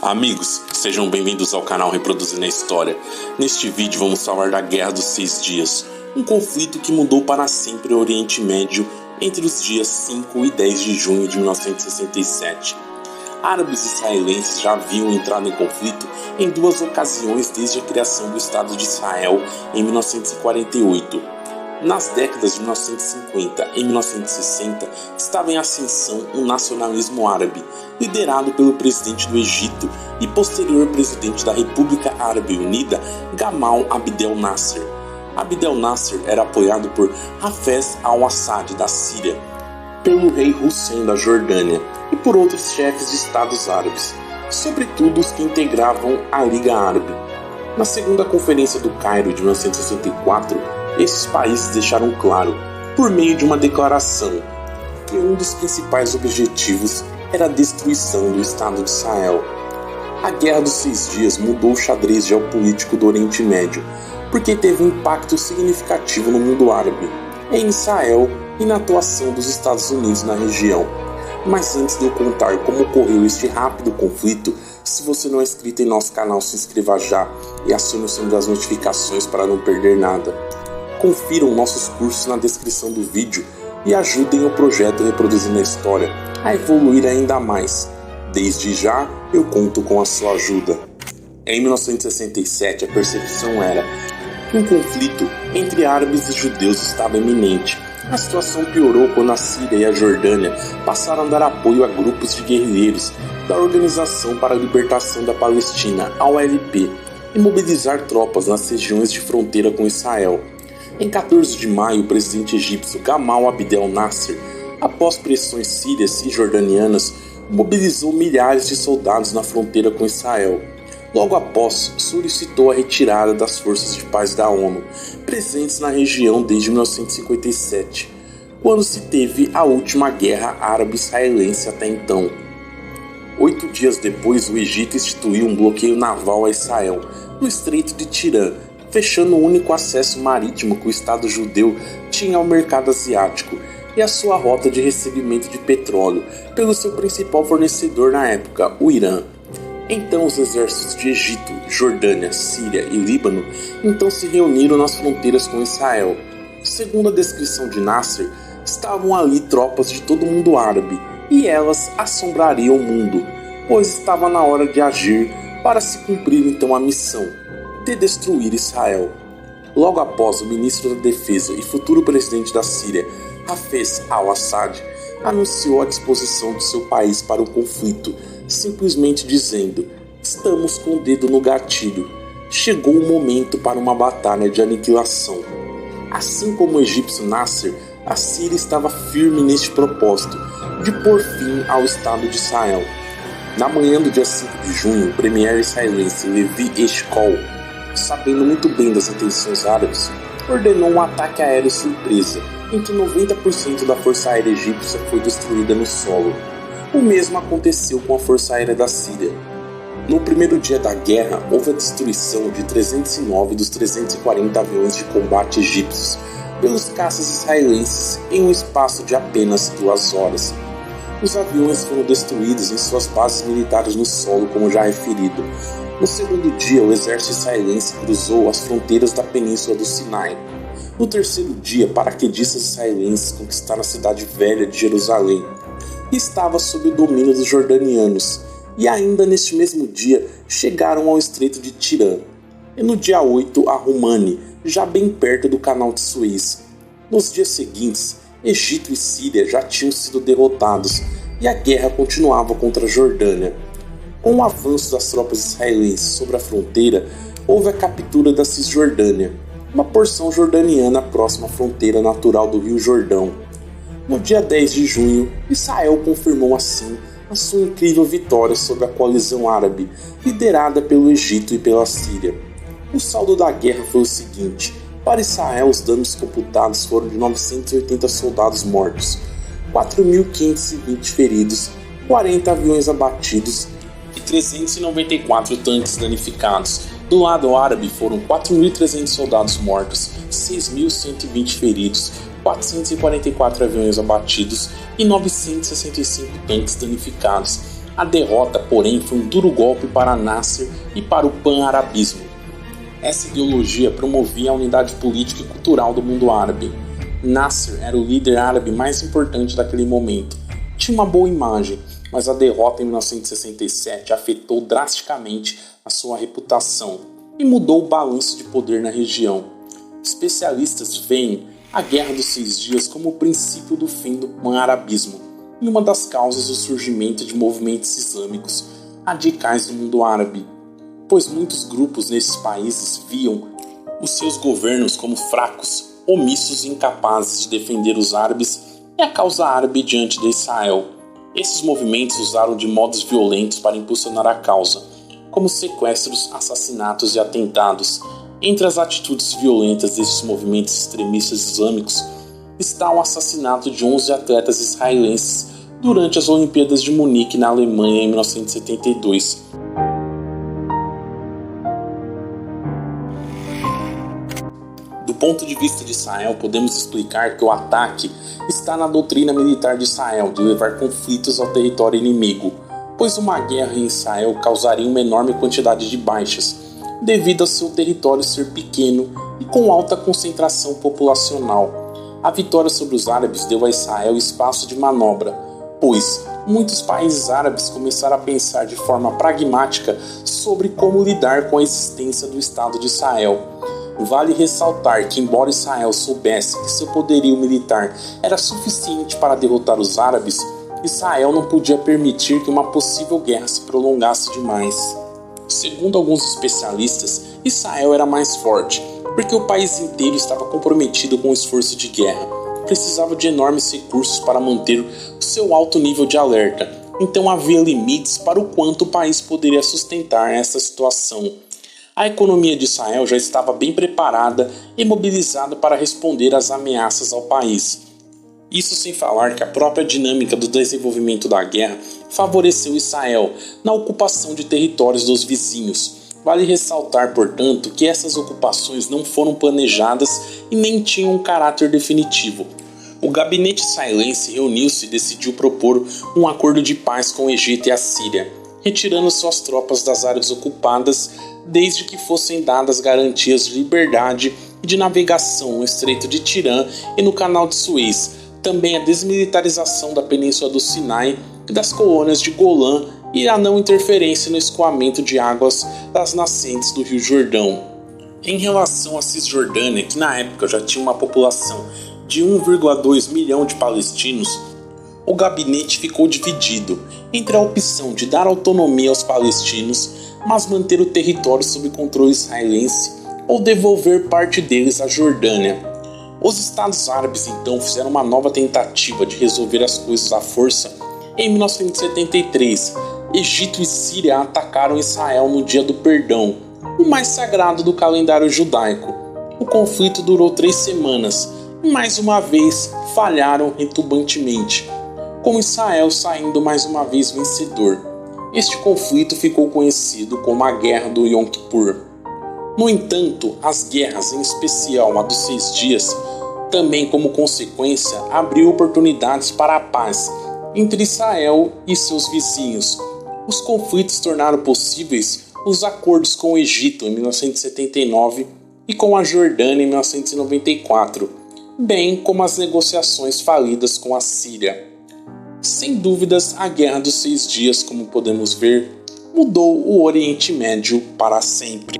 Amigos, sejam bem-vindos ao canal Reproduzindo a História. Neste vídeo vamos falar da Guerra dos 6 Dias, um conflito que mudou para sempre o Oriente Médio entre os dias 5 e 10 de junho de 1967. Árabes e israelenses já haviam entrado em conflito em duas ocasiões desde a criação do Estado de Israel em 1948. Nas décadas de 1950 e 1960, estava em ascensão o nacionalismo árabe, liderado pelo presidente do Egito e posterior presidente da República Árabe Unida, Gamal Abdel Nasser. Abdel Nasser era apoiado por Hafez al-Assad da Síria, pelo rei Hussein da Jordânia e por outros chefes de estados árabes, sobretudo os que integravam a Liga Árabe. Na segunda Conferência do Cairo de 1964, esses países deixaram claro, por meio de uma declaração, que um dos principais objetivos era a destruição do Estado de Israel. A Guerra dos 6 Dias mudou o xadrez geopolítico do Oriente Médio, porque teve um impacto significativo no mundo árabe, em Israel e na atuação dos Estados Unidos na região. Mas antes de eu contar como ocorreu este rápido conflito, se você não é inscrito em nosso canal, se inscreva já e acione o sininho das notificações para não perder nada. Confiram nossos cursos na descrição do vídeo e ajudem o projeto Reproduzindo a História a evoluir ainda mais. Desde já, eu conto com a sua ajuda. Em 1967, a percepção era que um conflito entre árabes e judeus estava iminente. A situação piorou quando a Síria e a Jordânia passaram a dar apoio a grupos de guerrilheiros da Organização para a Libertação da Palestina, a OLP, e mobilizar tropas nas regiões de fronteira com Israel. Em 14 de maio, o presidente egípcio Gamal Abdel Nasser, após pressões sírias e jordanianas, mobilizou milhares de soldados na fronteira com Israel. Logo após, solicitou a retirada das forças de paz da ONU, presentes na região desde 1957, quando se teve a última guerra árabe-israelense até então. 8 dias depois, o Egito instituiu um bloqueio naval a Israel, no Estreito de Tirã, fechando o único acesso marítimo que o Estado judeu tinha ao mercado asiático e a sua rota de recebimento de petróleo pelo seu principal fornecedor na época, o Irã. Então os exércitos de Egito, Jordânia, Síria e Líbano então se reuniram nas fronteiras com Israel. Segundo a descrição de Nasser, estavam ali tropas de todo o mundo árabe e elas assombrariam o mundo, pois estava na hora de agir para se cumprir então a missão de destruir Israel. Logo após, o ministro da Defesa e futuro presidente da Síria, Hafez al-Assad, anunciou a disposição de seu país para o conflito, simplesmente dizendo: "Estamos com o dedo no gatilho. Chegou o momento para uma batalha de aniquilação." Assim como o egípcio Nasser, a Síria estava firme neste propósito de pôr fim ao Estado de Israel. Na manhã do dia 5 de junho, o premier israelense Levi Eshkol, sabendo muito bem das intenções árabes, ordenou um ataque aéreo surpresa, em que 90% da força aérea egípcia foi destruída no solo. O mesmo aconteceu com a força aérea da Síria. No primeiro dia da guerra, houve a destruição de 309 dos 340 aviões de combate egípcios pelos caças israelenses em um espaço de apenas 2 horas. Os aviões foram destruídos em suas bases militares no solo, como já referido. No segundo dia, o exército israelense cruzou as fronteiras da península do Sinai. No terceiro dia, paraquedistas israelenses conquistaram a cidade velha de Jerusalém, que estava sob o domínio dos jordanianos, e ainda neste mesmo dia chegaram ao Estreito de Tirã, e no dia 8 a Rumani, já bem perto do Canal de Suez. Nos dias seguintes, Egito e Síria já tinham sido derrotados, e a guerra continuava contra a Jordânia. Com o avanço das tropas israelenses sobre a fronteira, houve a captura da Cisjordânia, uma porção jordaniana próxima à fronteira natural do Rio Jordão. No dia 10 de junho, Israel confirmou assim a sua incrível vitória sobre a coalizão árabe, liderada pelo Egito e pela Síria. O saldo da guerra foi o seguinte: para Israel, os danos computados foram de 980 soldados mortos, 4.520 feridos, 40 aviões abatidos e 394 tanques danificados. Do lado árabe foram 4.300 soldados mortos, 6.120 feridos, 444 aviões abatidos e 965 tanques danificados. A derrota, porém, foi um duro golpe para Nasser e para o pan-arabismo. Essa ideologia promovia a unidade política e cultural do mundo árabe. Nasser era o líder árabe mais importante daquele momento. Tinha uma boa imagem, mas a derrota em 1967 afetou drasticamente a sua reputação e mudou o balanço de poder na região. Especialistas veem a Guerra dos 6 Dias como o princípio do fim do pan-arabismo e uma das causas do surgimento de movimentos islâmicos radicais no mundo árabe, pois muitos grupos nesses países viam os seus governos como fracos, omissos e incapazes de defender os árabes e a causa árabe diante de Israel. Esses movimentos usaram de modos violentos para impulsionar a causa, como sequestros, assassinatos e atentados. Entre as atitudes violentas desses movimentos extremistas islâmicos está o assassinato de 11 atletas israelenses durante as Olimpíadas de Munique, na Alemanha, em 1972. Do ponto de vista de Israel, podemos explicar que o ataque está na doutrina militar de Israel de levar conflitos ao território inimigo, pois uma guerra em Israel causaria uma enorme quantidade de baixas, devido ao seu território ser pequeno e com alta concentração populacional. A vitória sobre os árabes deu a Israel espaço de manobra, pois muitos países árabes começaram a pensar de forma pragmática sobre como lidar com a existência do Estado de Israel. Vale ressaltar que, embora Israel soubesse que seu poderio militar era suficiente para derrotar os árabes, Israel não podia permitir que uma possível guerra se prolongasse demais. Segundo alguns especialistas, Israel era mais forte, porque o país inteiro estava comprometido com o esforço de guerra. Precisava de enormes recursos para manter o seu alto nível de alerta, então havia limites para o quanto o país poderia sustentar essa situação. A economia de Israel já estava bem preparada e mobilizada para responder às ameaças ao país. Isso sem falar que a própria dinâmica do desenvolvimento da guerra favoreceu Israel na ocupação de territórios dos vizinhos. Vale ressaltar, portanto, que essas ocupações não foram planejadas e nem tinham um caráter definitivo. O gabinete israelense reuniu-se e decidiu propor um acordo de paz com o Egito e a Síria, retirando suas tropas das áreas ocupadas desde que fossem dadas garantias de liberdade e de navegação no Estreito de Tirã e no Canal de Suez, também a desmilitarização da Península do Sinai e das colônias de Golã e a não interferência no escoamento de águas das nascentes do Rio Jordão. Em relação à Cisjordânia, que na época já tinha uma população de 1,2 milhão de palestinos, o gabinete ficou dividido entre a opção de dar autonomia aos palestinos, mas manter o território sob controle israelense, ou devolver parte deles à Jordânia. Os Estados Árabes então fizeram uma nova tentativa de resolver as coisas à força. Em 1973, Egito e Síria atacaram Israel no Dia do Perdão, o mais sagrado do calendário judaico. O conflito durou 3 semanas e mais uma vez falharam retumbantemente, com Israel saindo mais uma vez vencedor. Este conflito ficou conhecido como a Guerra do Yom Kippur. No entanto, as guerras, em especial a dos 6 dias, também como consequência abriu oportunidades para a paz entre Israel e seus vizinhos. Os conflitos tornaram possíveis os acordos com o Egito em 1979 e com a Jordânia em 1994, bem como as negociações falidas com a Síria. Sem dúvidas, a Guerra dos 6 Dias, como podemos ver, mudou o Oriente Médio para sempre.